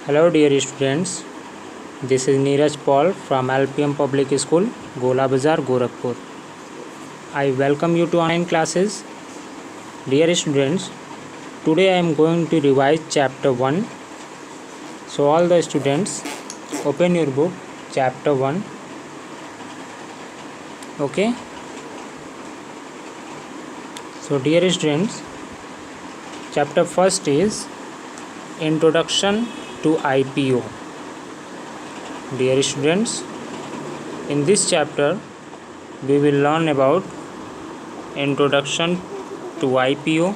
Hello dear students, this is Neeraj Paul from LPM Public School, Gola Bazar, Gorakhpur. I welcome you to online classes. Dear students, today I am going to revise chapter 1. So all the students, open your book, chapter 1. Okay. So dear students, chapter first is Introduction to IPO. Dear students, in this chapter we will learn about introduction to IPO.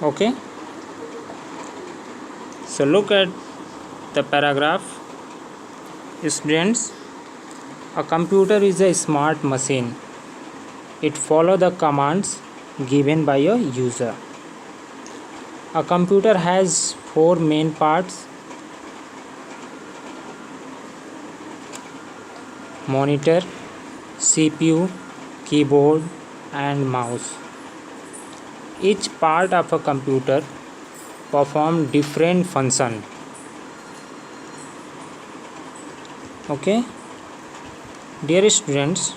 Okay, so look at the paragraph. Students, a computer is a smart machine. It follows the commands given by a user. A computer has 4 main parts: monitor, CPU, keyboard and mouse. Each part of a computer performs different functions. Okay, dear students,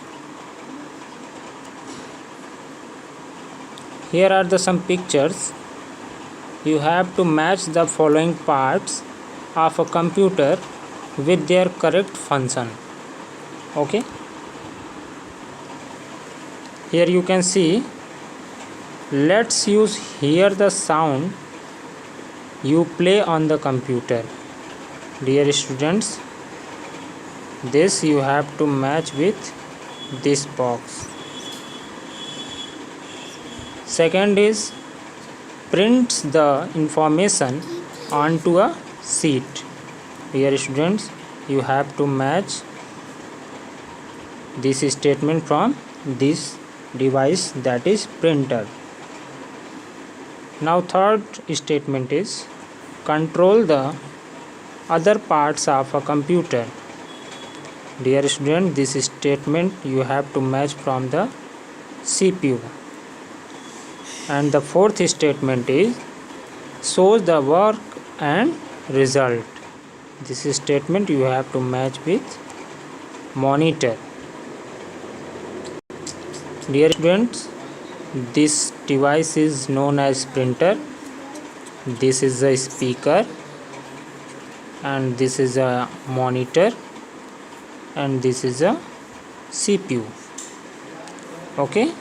here are some pictures. You have to match the following parts of a computer with their correct function. Okay, here you can see. Let's use hear the sound you play on the computer. Dear students, this you have to match with this box. Second is prints the information onto a sheet. Dear students, you have to match this statement from this device, that is printer. Now third statement is control the other parts of a computer. Dear student, this statement you have to match from the CPU. And the fourth statement is shows the work and result. This statement you have to match with monitor. Dear students, this device is known as printer. This is a speaker and this is a monitor and this is a CPU. Okay,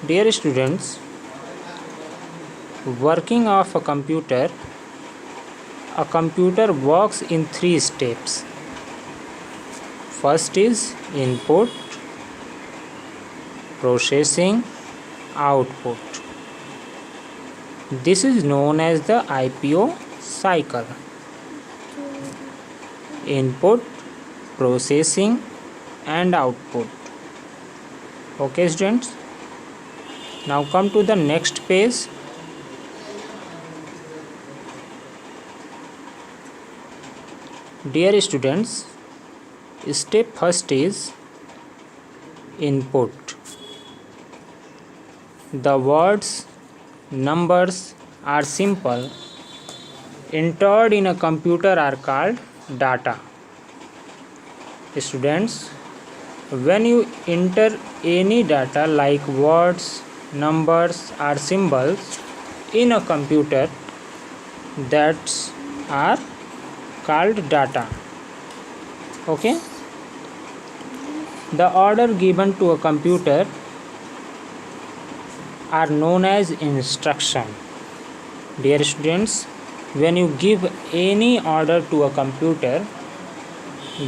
dear students, working of a computer works in 3 steps. First is input, processing, output. This is known as the IPO cycle. Input, processing and output. Okay students, now come to the next page. Dear students, step first is input. The words, numbers are simple entered in a computer are called data. Students, when you enter any data like words, numbers or symbols in a computer, that are called data. Okay, the order given to a computer are known as instruction. Dear students, when you give any order to a computer,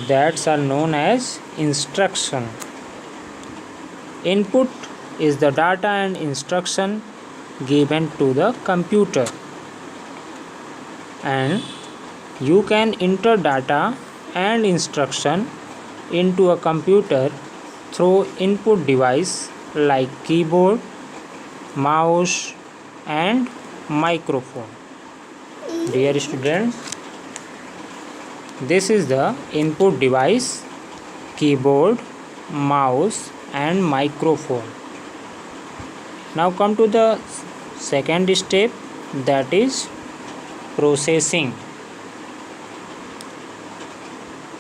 that's are known as instruction. Input is the data and instruction given to the computer, and you can enter data and instruction into a computer through input device like keyboard, mouse and microphone. Dear students, this is the input device: keyboard, mouse and microphone. Now come to the second step, that is processing.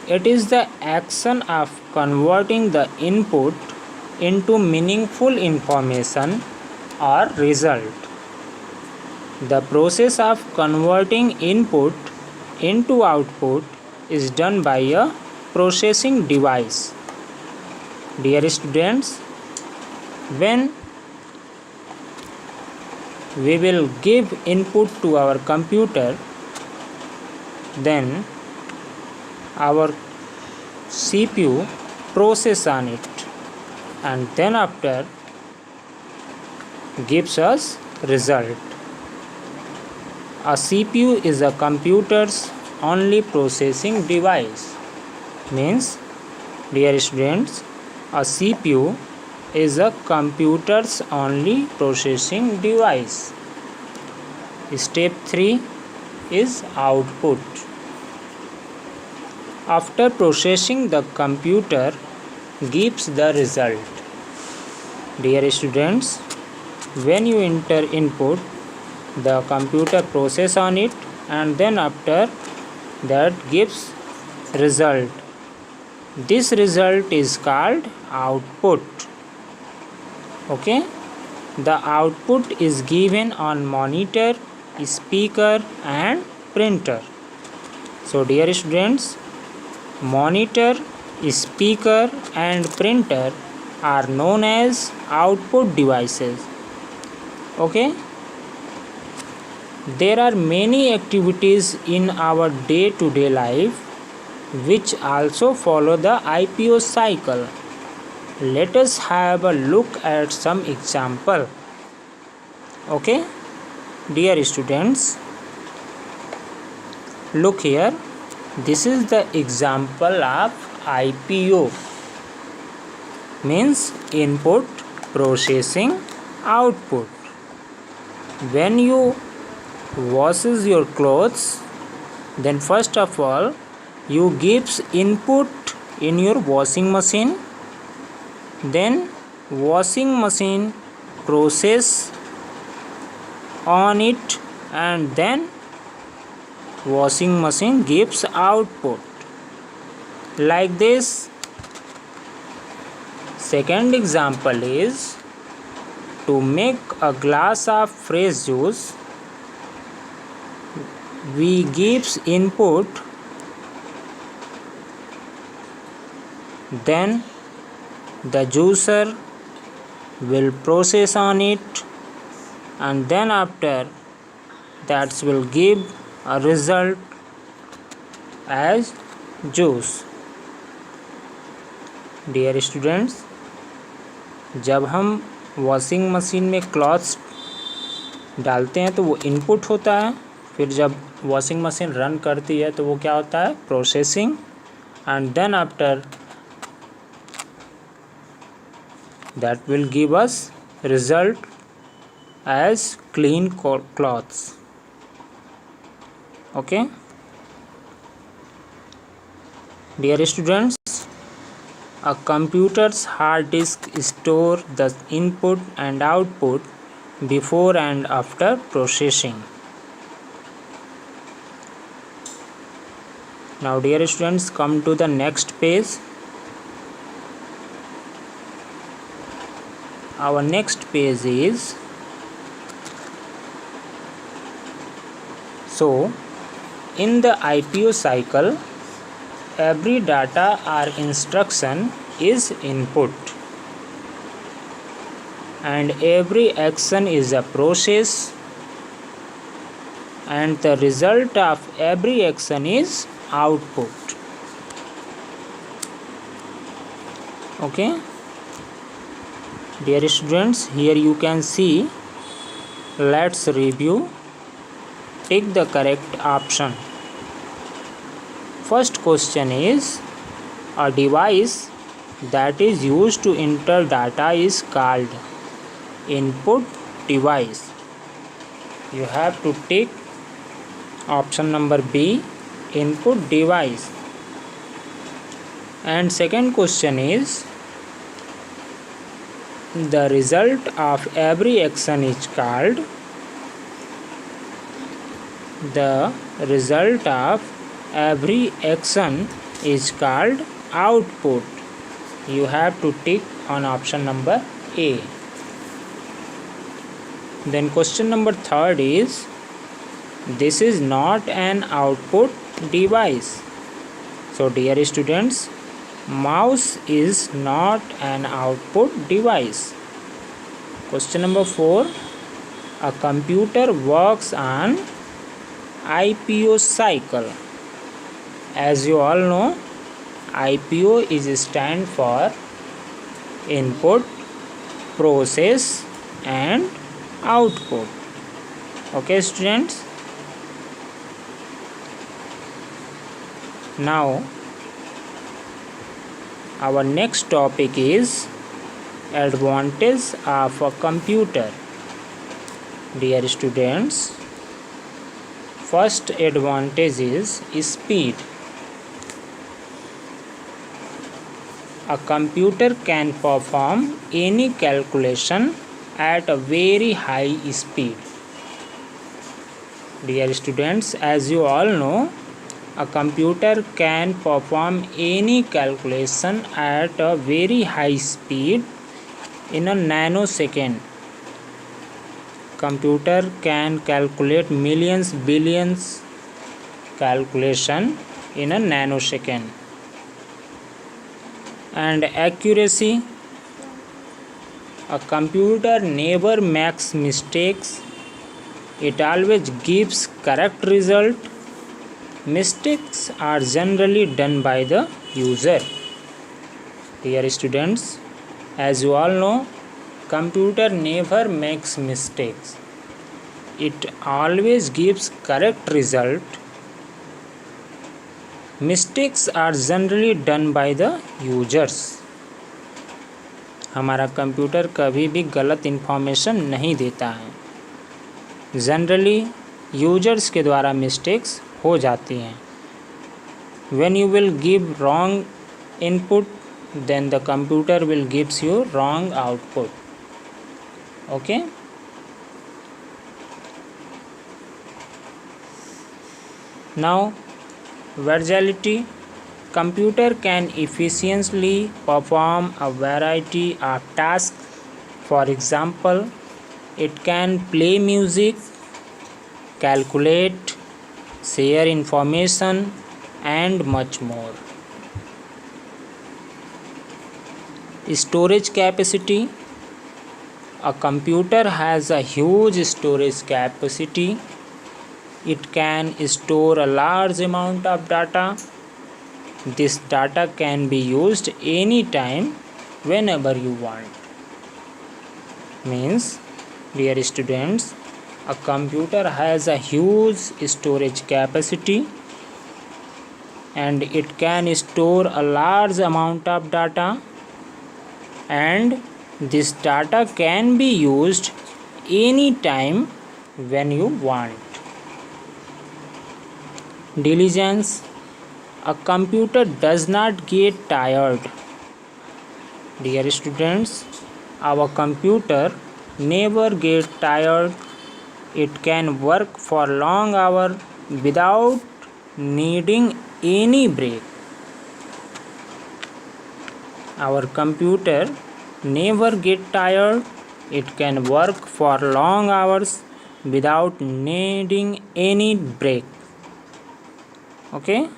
It is the action of converting the input into meaningful information or result. The process of converting input into output is done by a processing device. Dear students, when we will give input to our computer, then our CPU process on it and then after gives us result. A CPU is a computer's only processing device. Means, dear students, a CPU is a computer's only processing device. Step 3 is output. After processing, the computer gives the result. Dear students, when you enter input, the computer process on it and then after that gives result. This result is called output. Okay, the output is given on monitor, speaker and printer. So dear students, monitor, speaker and printer are known as output devices. Okay, there are many activities in our day-to-day life which also follow the IPO cycle. Let us have a look at some example. Okay, dear students, look here. This is the example of IPO. Means input, processing, output. When you washes your clothes, then first of all you gives input in your washing machine, then washing machine process on it and then washing machine gives output. Like this. Second example is to make a glass of fresh juice, we gives input, then the juicer will process on it and then after that will give a result as juice. Dear students, जब हम washing machine में clothes डालते हैं तो वो input होता है, फिर जब वॉशिंग मशीन रन करती है तो वो क्या होता है, processing and then after that will give us result as clean clothes. Okay, dear students, a computer's hard disk store the input and output before and after processing. Now dear students, come to the next page. Our next page is, so in the IPO cycle, every data or instruction is input and every action is a process and the result of every action is output. Okay, dear students, here you can see. Let's review. Take the correct option. First question is, a device that is used to enter data is called input device. You have to take option number B, input device. And second question is, the result of every action is called output. You have to tick on option number A. Then question number 3 is, this is not an output device. So dear students, mouse is not an output device. Question number 4, a computer works on IPO cycle. As you all know, IPO is stand for input, process and output. Okay students, now our next topic is advantage of a computer. Dear students, first advantage is speed. A computer can perform any calculation at a very high speed. Dear students, as you all know, a computer can perform any calculation at a very high speed in a nanosecond. Computer can calculate millions, billions calculation in a nanosecond. And accuracy, a computer never makes mistakes. It always gives correct result. Mistakes are generally done by the user. Dear students, as you all know, computer never makes mistakes. It always gives correct result. Mistakes are generally done by the users. हमारा computer कभी भी गलत information नहीं देता है. Generally users के द्वारा mistakes हो जाती हैं. When you will give wrong input, then the computer will gives you wrong output. Okay. Now, versatility. Computer can efficiently perform a variety of tasks. For example, it can play music, calculate, share information, and much more. Storage capacity. A computer has a huge storage capacity. It can store a large amount of data. This data can be used anytime, whenever you want. Means, dear students, a computer has a huge storage capacity and it can store a large amount of data, and this data can be used anytime when you want. Diligence. A computer does not get tired. Dear students, our computer never get tired. It can work for long hours without needing any break. Our computer never get tired. It can work for long hours without needing any break. Okay.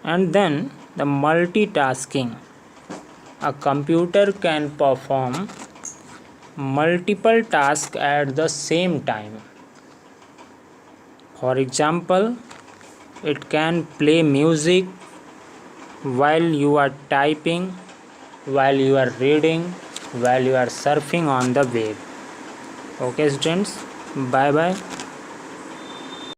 And then the multitasking. A computer can perform multiple tasks at the same time. For example, it can play music while you are typing, while you are reading, while you are surfing on the web. Okay students, bye bye.